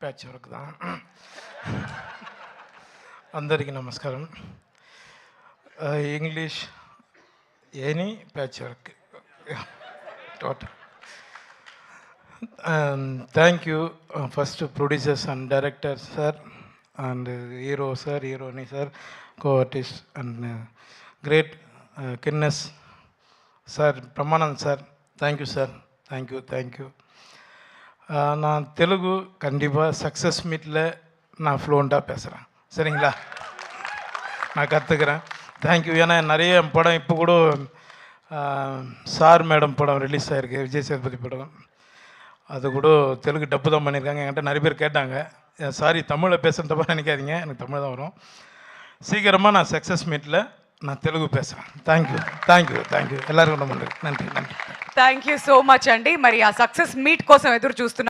Patch work தான். అందరికీ నమస్కారం. English any patch work total. Thank you first producers and directors sir and hero sir, heroine sir, co-artist and great Kinnes sir, Pramanand sir, thank you sir, thank you. நான் தெலுங்கு கண்டிப்பாக success மீட்டில் நான் ஃப்ளூவெண்ட்டாக பேசுகிறேன், சரிங்களா? நான் கற்றுக்கிறேன். தேங்க்யூ. ஏன்னா நிறைய படம் இப்போ கூட சார் மேடம் படம் ரிலீஸ் ஆகிருக்கு, விஜய் சேதுபதி படம். அது கூட தெலுங்கு டப்பு தான் பண்ணியிருக்காங்க. என்கிட்ட நிறைய பேர் கேட்டாங்க, சாரி தமிழில் பேசுகிறதப்ப நினைக்காதீங்க, எனக்கு தமிழ் தான் வரும். சீக்கிரமாக நான் சக்ஸஸ் மீட்டில் நான் தெலுங்கு பேசுகிறேன். Thank you. எல்லாருக்கும் நன்றி. థ్యాంక్ యూ సో మచ్ అండి. మరి ఆ సక్సెస్ మీట్ కోసం ఎదురు చూస్తున్నాం.